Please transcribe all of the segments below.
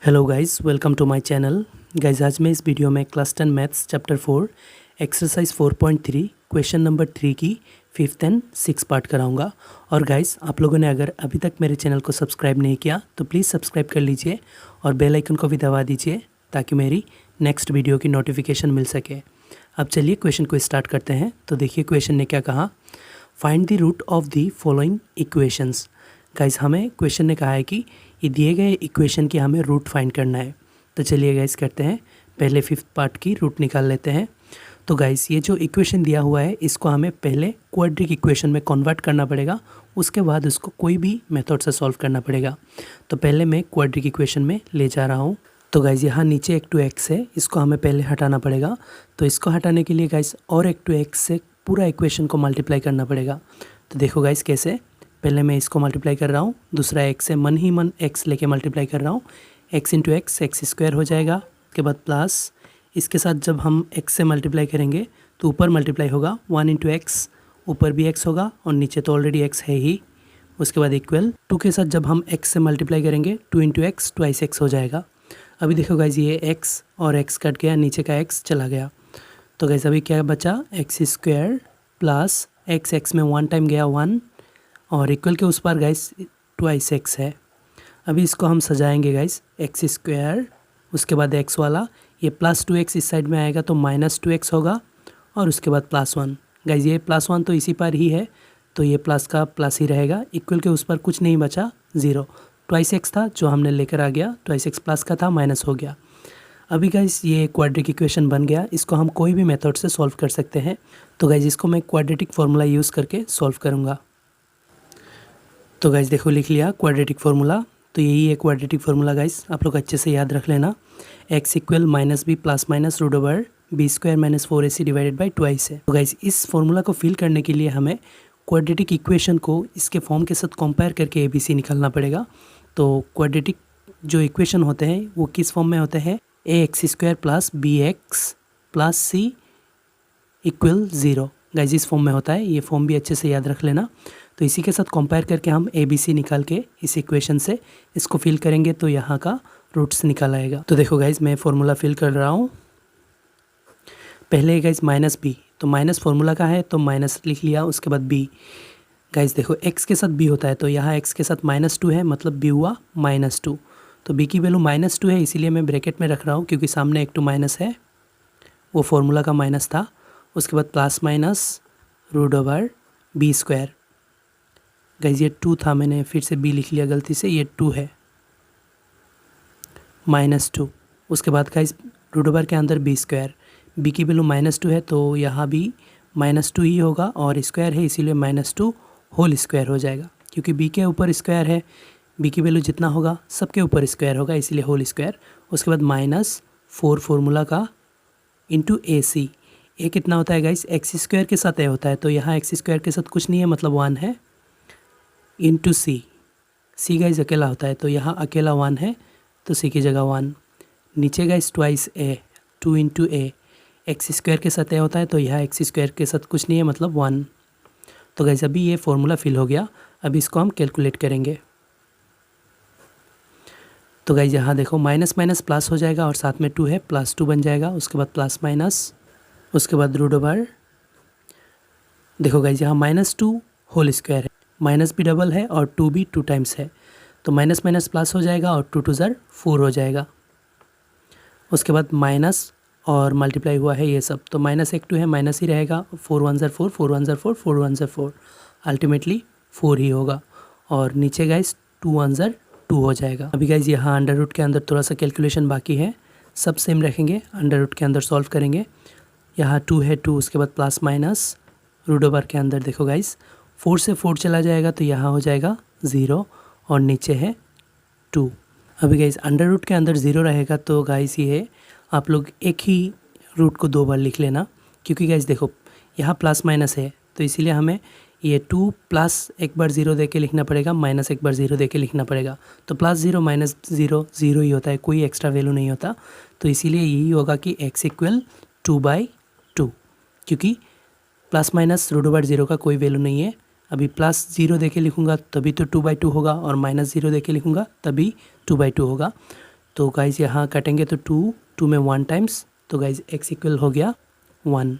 Hello guys, welcome to my channel. Guys, आज मैं इस वीडियो में class 10 maths chapter 4 exercise 4.3 question number 3 की 5th एंड 6th पार्ट कराऊंगा। और गाइस, आप लोगों ने अगर अभी तक मेरे चैनल को सब्सक्राइब नहीं किया तो प्लीज़ सब्सक्राइब कर लीजिए और बेल आइकन को भी दबा दीजिए ताकि मेरी नेक्स्ट वीडियो की नोटिफिकेशन मिल सके। अब चलिए क्वेश्चन को स्टार्ट करते हैं। तो देखिए क्वेश्चन ने क्या कहा, find the root of the following equations. Guys, हमें क्वेश्चन ने कहा है कि ये दिए गए इक्वेशन की हमें रूट फाइंड करना है। तो चलिए गाइस करते हैं, पहले 5th पार्ट की रूट निकाल लेते हैं। तो गाइस, ये जो इक्वेशन दिया हुआ है इसको हमें पहले क्वाड्रिक इक्वेशन में कन्वर्ट करना पड़ेगा, उसके बाद उसको कोई भी मेथड से सॉल्व करना पड़ेगा। तो पहले मैं क्वाड्रिक इक्वेशन में ले जा रहा हूँ। तो गाइस, यहाँ नीचे एक 2x है, इसको हमें पहले हटाना पड़ेगा। तो इसको हटाने के लिए गाइस और एक 2x से पूरा इक्वेशन को मल्टीप्लाई करना पड़ेगा। तो देखो गाइस कैसे, पहले मैं इसको मल्टीप्लाई कर रहा हूँ, दूसरा x से मन ही मन x लेके मल्टीप्लाई कर रहा हूँ। x into x x square हो जाएगा, उसके बाद प्लस इसके साथ जब हम x से मल्टीप्लाई करेंगे तो ऊपर मल्टीप्लाई होगा 1 इंटू एक्स, ऊपर भी x होगा और नीचे तो ऑलरेडी x है ही। उसके बाद इक्वल 2 के साथ जब हम x से मल्टीप्लाई करेंगे 2 इंटू एक्स ट्वाइस x हो जाएगा। अभी देखो गाइज, ये x और x कट गया, नीचे का x चला गया। तो गाइज अभी क्या बचा, एक्स स्क्वायर प्लस x में 1 टाइम गया 1 और इक्वल के उस पार गाइस ट्वाइस x है। अभी इसको हम सजाएंगे गाइस, एक्स स्क्वायर उसके बाद x वाला, ये प्लस 2x इस साइड में आएगा तो माइनस 2x होगा और उसके बाद +1। गाइस ये +1 तो इसी पर ही है तो ये प्लस का प्लस ही रहेगा। इक्वल के उस पर कुछ नहीं बचा, 0। ट्वाइस x था जो हमने लेकर आ गया, ट्वाइस x प्लस का था, माइनस हो गया। अभी गाइस ये क्वाड्रेटिक इक्वेशन बन गया, इसको हम कोई भी मेथड से सॉल्व कर सकते हैं। तो गाइस इसको मैं क्वाड्रेटिक फार्मूला यूज़ करके सॉल्व करूँगा। तो गाइस देखो लिख लिया क्वाड्रेटिक फार्मूला। तो यही है क्वाड्रेटिक फार्मूला गाइस, आप लोग अच्छे से याद रख लेना। x equal minus b plus minus root over b square minus 4ac divided by twice है। तो गाइस इस फार्मूला को फिल करने के लिए हमें क्वाड्रेटिक इक्वेशन को इसके फॉर्म के साथ कंपेयर करके ABC निकालना पड़ेगा। तो क्वाड्रेटिक जो इक्वेशन होते हैं वो किस फॉर्म में होते हैं, ax square plus bx plus c equal 0। Guys इस फॉर्म में होता है, ये फॉर्म भी अच्छे से याद रख लेना। तो इसी के साथ कंपेयर करके हम ABC निकाल के इस इक्वेशन से इसको फिल करेंगे तो यहाँ का रूट्स निकल आएगा। तो देखो गाइज मैं फार्मूला फिल कर रहा हूँ। पहले गाइज माइनस b, तो माइनस फार्मूला का है तो माइनस लिख लिया, उसके बाद b। गाइज देखो x के साथ b होता है तो यहाँ x के साथ -2 है, मतलब b हुआ -2। तो b की वैल्यू -2 है, इसीलिए मैं ब्रैकेट में रख रहा हूँ क्योंकि सामने एक 2 माइनस है, वो फार्मूला का माइनस था। उसके बाद plus minus root over b square. Guys ये 2 था, मैंने फिर से b लिख लिया गलती से, ये 2 है, -2। उसके बाद गाइज रूट ओवर के अंदर बी स्क्वायर, b की वैल्यू -2 है तो यहाँ भी -2 ही होगा और स्क्वायर है इसीलिए -2 होल स्क्वायर हो जाएगा, क्योंकि b के ऊपर स्क्वायर है, b की वैल्यू जितना होगा सबके ऊपर स्क्वायर होगा इसीलिए होल स्क्वायर। उसके बाद -4 फार्मूला का इंटू AC। ए कितना होता है गाइस, एक्स स्क्वायर के साथ ए होता है तो यहाँ एक्स स्क्वायर के साथ कुछ नहीं है मतलब 1 है, इंटू सी गाइस अकेला होता है तो यहाँ अकेला 1 है तो सी की जगह 1। नीचे गाइस ट्वाइस ए, 2 इंटू ए, एक्स स्क्वायर के साथ ए होता है तो यहाँ एक्स स्क्वायर के साथ कुछ नहीं है मतलब 1। तो गाइस अभी ये फॉर्मूला फिल हो गया, अभी इसको हम कैलकुलेट करेंगे। तो गाइस यहाँ देखो माइनस माइनस प्लस हो जाएगा और साथ में 2 है, +2 बन जाएगा। उसके बाद प्लस माइनस, उसके बाद रूट ओवर। देखो गाइज यहाँ -2 होल स्क्वायर है, माइनस भी डबल है और 2 भी 2 टाइम्स है तो माइनस माइनस प्लस हो जाएगा और 2 2 ज़र 4 हो जाएगा। उसके बाद माइनस और मल्टीप्लाई हुआ है ये सब तो -1 2 है, माइनस ही रहेगा, 4 1 ज़र 4 4 1 ज़र 4 4 1 ज़र 4, अल्टीमेटली 4 ही होगा। और नीचे गाइज 2 1 ज़र 2 हो जाएगा। अभी गाइज यहाँ अंडर रूट के अंदर थोड़ा सा कैलकुलेशन बाकी है, सब सेम रखेंगे, अंडर रूट के अंदर सॉल्व करेंगे। यहाँ 2 है 2, उसके बाद प्लस माइनस रूट ओवर के अंदर देखो गाइस 4 से 4 चला जाएगा तो यहाँ हो जाएगा 0 और नीचे है 2। अभी गाइस अंडर रूट के अंदर 0 रहेगा तो गाइस ये आप लोग एक ही रूट को 2 बार लिख लेना, क्योंकि गाइस देखो यहाँ प्लस माइनस है तो इसीलिए हमें ये 2 प्लस एक बार 0 दे के लिखना पड़ेगा, माइनस एक बार 0 दे के लिखना पड़ेगा। तो +0 -0 0 ही होता है, कोई एक्स्ट्रा वैल्यू नहीं होता। तो इसीलिए यही होगा कि x इक्वल 2/2, क्योंकि प्लस माइनस रूट ओवर 0 का कोई वैल्यू नहीं है। अभी +0 दे के लिखूँगा तभी तो 2/2 होगा और -0 दे के लिखूँगा तभी 2/2 होगा। तो गाइज यहाँ काटेंगे तो 2 में 1 टाइम्स, तो गाइज x इक्वल हो गया 1।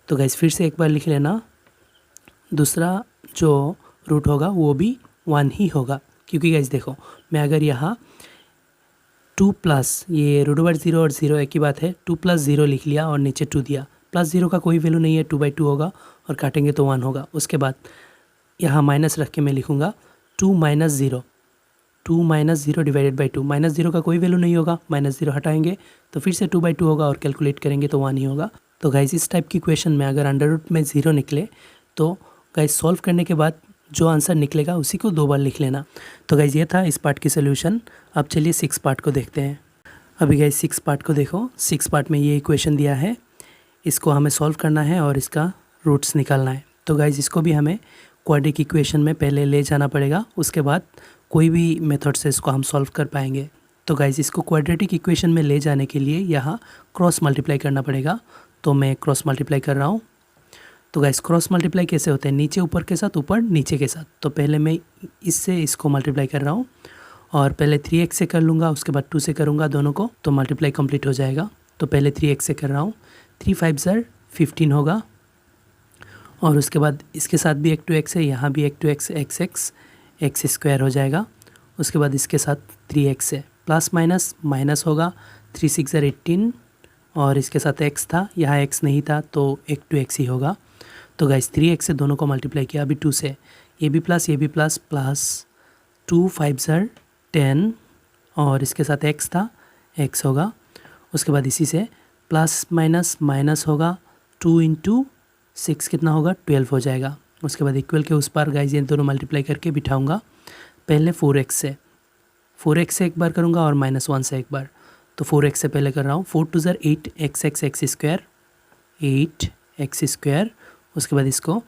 तो गाइज फिर से एक बार लिख लेना, दूसरा जो रूट होगा वो भी 1 ही होगा, क्योंकि गाइज देखो मैं अगर यहाँ 2 प्लस ये रूट ओवर 0 और 0 एक ही बात है, 2 प्लस 0 लिख लिया और नीचे 2 दिया, प्लस 0 का कोई वैल्यू नहीं है, 2/2 होगा और काटेंगे तो 1 होगा। उसके बाद यहाँ माइनस रख के मैं लिखूँगा 2 minus 0, 2 minus 0 divided by 2, minus 0 का कोई वैल्यू नहीं होगा, माइनस 0 हटाएंगे तो फिर से 2/2 होगा और कैलकुलेट करेंगे तो 1 ही होगा। तो गाइज इस टाइप की क्वेश्चन में अगर अंडर रूट में 0 निकले तो गाइज सॉल्व करने के बाद जो आंसर निकलेगा उसी को 2 बार लिख लेना। तो गाइज ये था इस पार्ट की सोल्यूशन। अब चलिए 6 पार्ट को देखते हैं। अभी गाइज 6 पार्ट को देखो। 6 पार्ट में ये इक्वेशन दिया है, इसको हमें सॉल्व करना है और इसका रूट्स निकालना है। तो गाइज इसको भी हमें क्वाड्रेटिक इक्वेशन में पहले ले जाना पड़ेगा, उसके बाद कोई भी मेथड से इसको हम सॉल्व कर पाएंगे। तो गाइज इसको क्वाड्रेटिक इक्वेशन में ले जाने के लिए यहाँ क्रॉस मल्टीप्लाई करना पड़ेगा, तो मैं क्रॉस मल्टीप्लाई कर रहा हूँ। तो गाइज क्रॉस मल्टीप्लाई कैसे होता है, नीचे ऊपर के साथ, ऊपर नीचे के साथ। तो पहले मैं इससे इसको मल्टीप्लाई कर रहा हूँ और पहले 3x से कर लूँगा, उसके बाद 2 से करूँगा दोनों को, तो मल्टीप्लाई कंप्लीट हो जाएगा। तो पहले 3x से कर रहा हूँ, 3 5 15 होगा और उसके बाद इसके साथ भी एक 2x है, यहाँ भी एक 2x, x स्क्वायर हो जाएगा। उसके बाद इसके साथ 3x है, प्लस माइनस माइनस होगा, 3 6 18 और इसके साथ x था, यहाँ x नहीं था तो एक 2x ही होगा। तो गाइस 3x से दोनों को मल्टीप्लाई किया, अभी 2 से, ये भी प्लस ये भी प्लस, प्लस 2 5 10 और इसके साथ x था, x होगा। उसके बाद इसी से प्लस माइनस माइनस होगा, 2 × 6 कितना होगा, 12 हो जाएगा। उसके बाद इक्वल के उस पार गाइस ये दोनों मल्टीप्लाई करके बिठाऊंगा। पहले 4x से एक बार करूंगा और -1 से एक बार। तो 4x से पहले कर रहा हूँ, 4 2 8 x स्क्वायर, 8x स्क्वायर। उसके बाद इसको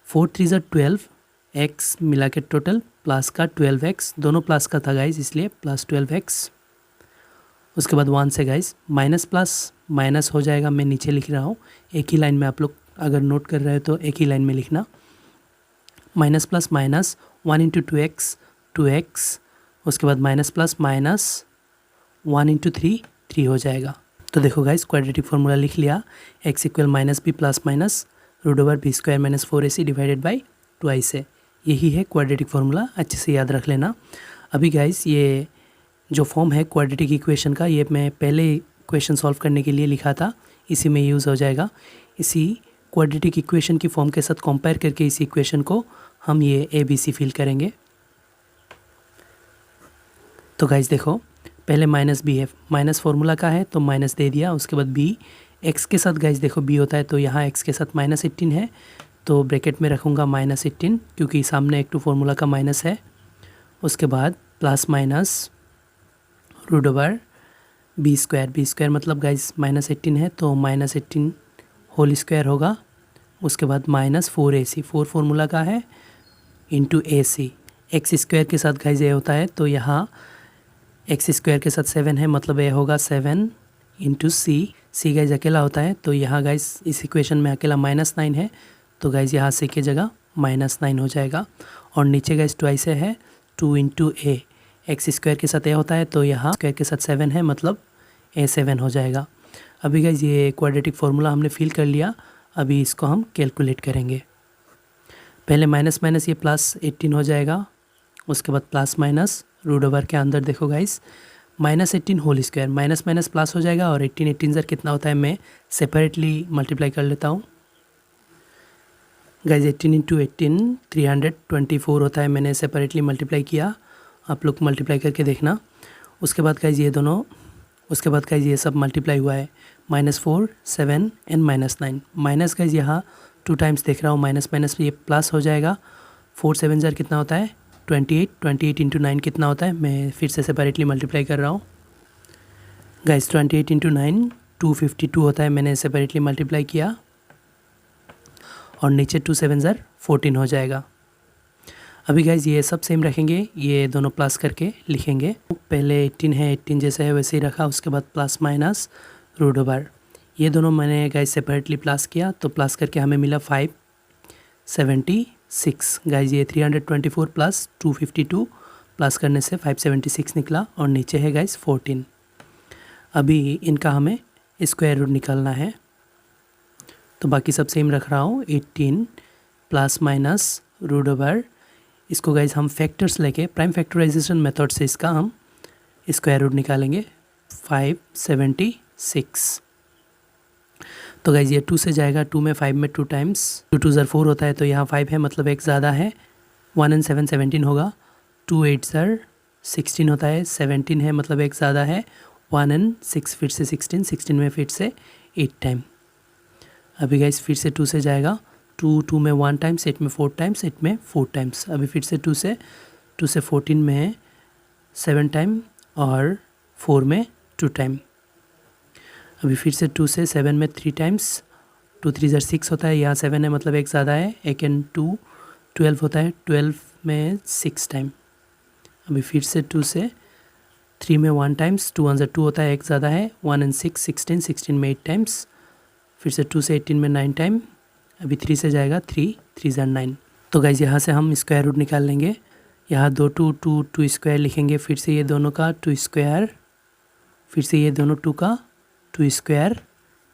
4 3 12 x मिला के टोटल प्लस का 12x, दोनों प्लस का था गाइस इसलिए प्लस 12x। उसके बाद 1 से गाइस माइनस प्लस माइनस हो जाएगा, मैं नीचे लिख रहा हूँ एक ही लाइन में, आप लोग अगर नोट कर रहे हो तो एक ही लाइन में लिखना। Minus plus minus 1 × 2x 2x, उसके बाद माइनस प्लस माइनस 1 × 3 3 हो जाएगा। तो देखो गाइस क्वाड्रेटिक फार्मूला लिख लिया, x equal minus b plus minus root over b square minus 4ac divided by 2 है। यही है क्वाड्रेटिक फार्मूला, अच्छे से याद रख लेना। अभी गाइस ये जो फॉर्म है क्वाड्रेटिक इक्वेशन का, ये मैं पहले इक्वेशन सॉल्व करने के लिए लिखा था, इसी में यूज़ हो जाएगा। इसी क्वाड्रेटिक इक्वेशन की फॉर्म के साथ कंपेयर करके इस इक्वेशन को हम ये ABC फिल करेंगे। तो गाइस देखो पहले माइनस बी है, माइनस फार्मूला का है तो माइनस दे दिया। उसके बाद बी एक्स के साथ गाइस देखो बी होता है, तो यहाँ एक्स के साथ -18 है तो ब्रैकेट में रखूँगा -18, क्योंकि सामने एक टू फार्मूला का माइनस है। उसके बाद plus minus root over b square मतलब गाइस -18 है तो -18 होल स्क्वायर होगा। उसके बाद -4ac, 4 फार्मूला का है, इंटू AC। एक्स स्क्वायर के साथ गाइस ये होता है तो यहाँ एक्स स्क्वायर के साथ 7 है, मतलब ये होगा 7 × C गाइस अकेला होता है तो यहाँ गाइस इस इक्वेशन में अकेला -9 है, तो गाइस यहाँ C की जगह -9 हो जाएगा। और नीचे गाइस ट्वाइस है 2 × A, एक्स स्क्वायर के साथ A होता है तो यहाँ स्क्वायर के साथ 7 है, मतलब A7 हो जाएगा। अभी गाइस ये क्वाड्रेटिक फार्मूला हमने फिल कर लिया, अभी इसको हम कैलकुलेट करेंगे। पहले माइनस माइनस ये प्लस 18 हो जाएगा। उसके बाद प्लस माइनस रूट ओवर के अंदर देखो guys -18 whole square, minus minus plus हो जाएगा और 18 कितना होता है मैं सेपरेटली मल्टीप्लाई कर लेता हूँ। गाइस 18 × 18 324 होता है, मैंने सेपरेटली मल्टीप्लाई किया, आप लोग मल्टीप्लाई करके देखना। उसके बाद गाइस ये दोनों, उसके बाद गाइस ये सब मल्टीप्लाई हुआ है, -4 7 एंड -9। माइनस गाइस यहाँ 2 टाइम्स देख रहा हूँ, माइनस माइनस ये प्लस हो जाएगा। 4 7 कितना होता है 28, 28 × 9 कितना होता है, मैं फिर से सेपरेटली मल्टीप्लाई कर रहा हूँ गाइस। 28 × 9 252 होता है, मैंने सेपरेटली मल्टीप्लाई किया और नीचे 2 7 14 हो जाएगा। अभी गाइज ये सब सेम रखेंगे, ये दोनों प्लस करके लिखेंगे। पहले 18 है, 18 जैसे है वैसे ही रखा, उसके बाद प्लस माइनस रूट ओवर, ये दोनों मैंने गाइज सेपरेटली प्लस किया तो प्लस करके हमें मिला 576। गाइज ये 324 प्लस 252 प्लस करने से 576 निकला और नीचे है गाइस 14। अभी इनका हमें स्क्वायर रूट निकालना है, तो बाकी सब सेम रख रहा हूँ। 18 प्लस माइनस रूट ओवर, इसको गाइस हम फैक्टर्स लेके प्राइम फैक्टराइजेशन मेथड से इसका हम स्क्वायर रूट निकालेंगे। 576। तो गाइस ये 2 से जाएगा, 2 में 5 में 2 टाइम्स, 2 2 ज़र 4 होता है, तो यहाँ 5 है मतलब एक ज़्यादा है। 1 and 7 17 होगा। 2 8 ज़र 16 होता है, 17 है मतलब एक ज़्यादा है। 1 and 6 फिर से 16, 16 में फिर से 8 टाइम। अभी गाइस फिर से 2 से जाएगा, 2 में 1 टाइम्स, 8 में 4 टाइम्स, 8 में 4 टाइम्स। अभी फिर से 2 से 14 में है 7 टाइम और 4 में 2 टाइम। अभी फिर से 2 से 7 में 3 टाइम्स, 2 3 ज़र 6 होता है, यहाँ 7 है मतलब एक ज़्यादा है। 1 and 2 12 होता है, 12 में 6 टाइम। अभी फिर से 2 से 3 में 1 टाइम्स, 2 1 ज़र 2 होता है, एक ज़्यादा है। 1 and 6 16, 16 में 8 टाइम्स। फिर से 2 से 18 में 9 टाइम। अभी 3 से जाएगा, 3 3 ज़र 9। तो गाइज यहाँ से हम स्क्वायर रूट निकाल लेंगे। यहाँ 2 2 2 2 स्क्वायर लिखेंगे, फिर से ये दोनों का 2 स्क्वायर, फिर से ये दोनों 2 का 2 स्क्वायर,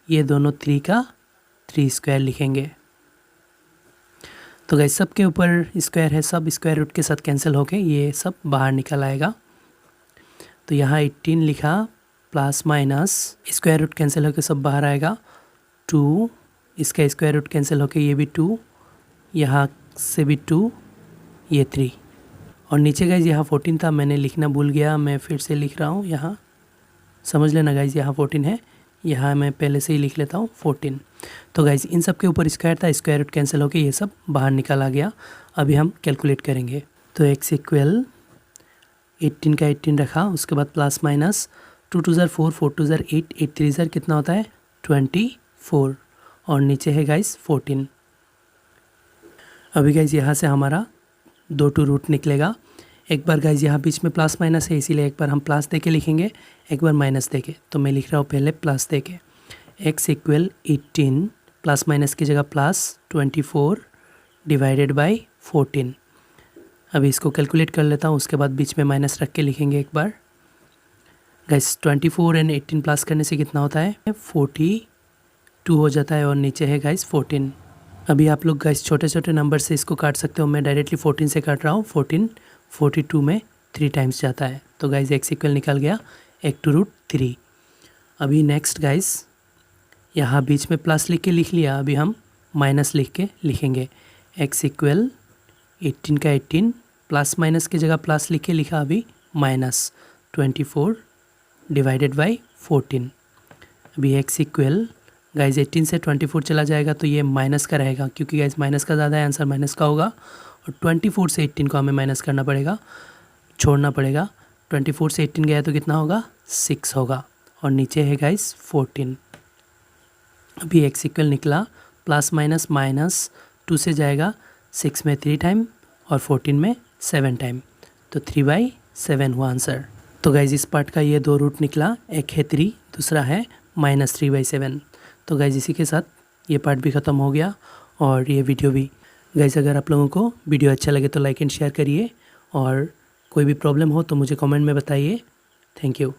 ये दोनों 3 का 3 स्क्वायर लिखेंगे। तो गाइज सब के ऊपर स्क्वायर है, सब स्क्वायर रूट के साथ कैंसिल होके ये सब बाहर निकल आएगा। तो यहाँ 18 लिखा, plus minus square root cancel होके सब बाहर आएगा। 2, इसका स्क्वायर रूट कैंसिल होके ये भी 2, यहाँ से भी 2, ये 3 और नीचे गाइज यहाँ 14 था, मैंने लिखना भूल गया, मैं फिर से लिख रहा हूँ। यहाँ समझ लेना गाइज, यहाँ 14 है, यहाँ मैं पहले से ही लिख लेता हूँ 14। तो गाइज इन सब के ऊपर स्क्वायर था, स्क्वायर रूट कैंसिल होके ये सब बाहर निकल आ गया। अभी हम कैलकुलेट करेंगे। तो x इक्वल 18 का 18 रखा, उसके बाद प्लस माइनस 2 2 ज़र 4, 4 2 ज़र 8, 8 3 ज़र कितना होता है 24 और नीचे है गाइज 14। अभी गाइज यहाँ से हमारा 2 2 रूट निकलेगा। एक बार गाइज यहाँ बीच में प्लस माइनस है, इसीलिए एक बार हम प्लस दे के लिखेंगे, एक बार माइनस दे के। तो मैं लिख रहा हूँ पहले प्लस दे के। x इक्वल 18 प्लस माइनस की जगह प्लस 24 डिवाइडेड बाई 14। अभी इसको कैलकुलेट कर लेता हूँ, उसके बाद बीच में माइनस रख के लिखेंगे एक बार। गाइस 24 एंड 18 प्लस करने से कितना होता है 42 हो जाता है और नीचे है गाइस 14। अभी आप लोग गाइस छोटे छोटे नंबर से इसको काट सकते हो, मैं डायरेक्टली 14 से काट रहा हूँ। 14 42 में 3 टाइम्स जाता है, तो गाइस x इक्वल निकल गया 1/√3। अभी नेक्स्ट गाइस यहाँ बीच में प्लस लिख के लिख लिया, अभी हम माइनस लिख के लिखेंगे। x इक्वल 18 का 18 प्लस माइनस की जगह प्लस लिख के लिखा, अभी माइनस 24 डिवाइडेड बाई 14। अभी x इक्वल गाइज 18 से 24 चला जाएगा तो ये माइनस का रहेगा, क्योंकि गाइज माइनस का ज़्यादा है, आंसर माइनस का होगा। और 24 से 18 को हमें माइनस करना पड़ेगा, छोड़ना पड़ेगा। 24 से 18 गया तो कितना होगा 6 होगा और नीचे है गाइज 14। अभी x इक्वल निकला प्लस माइनस माइनस 2 से जाएगा, 6 में 3 टाइम और 14 में 7 टाइम, तो 3/7 हुआ आंसर। तो गाइज इस पार्ट का ये 2 रूट निकला, एक है 3, दूसरा है -3/7। तो गाइज इसी के साथ ये पार्ट भी ख़त्म हो गया और ये वीडियो भी। गाइज अगर आप लोगों को वीडियो अच्छा लगे तो लाइक एंड शेयर करिए, और कोई भी प्रॉब्लम हो तो मुझे कमेंट में बताइए। Thank you.